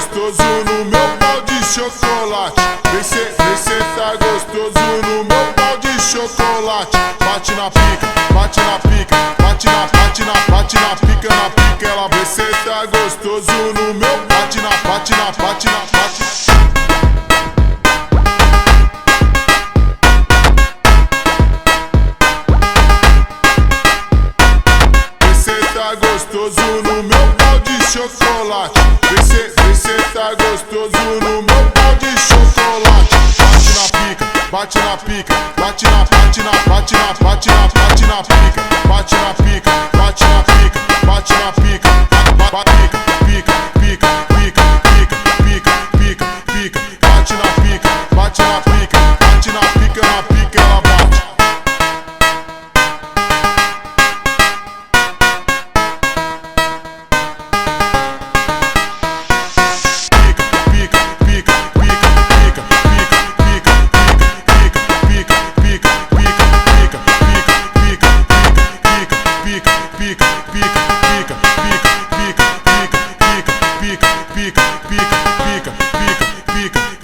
gostoso no meu pau de chocolate. Vem sentar gostoso no meu pau de chocolate. Bate na pica, bate na pica, bate na pica, na pica. Ela vem sentar gostoso no meu bate na. Gostoso no meu pau de chocolate. Vem sentar gostoso no meu pau de chocolate. Bate na pica, bate na pica, bate na pica, bate na pica, bate na pica, bate na pica, bate na pica, pica, pica, pica, pica, pica, pica, pica, bate na pica, bate na pica, bate na pica, na pica ela bate. Pica,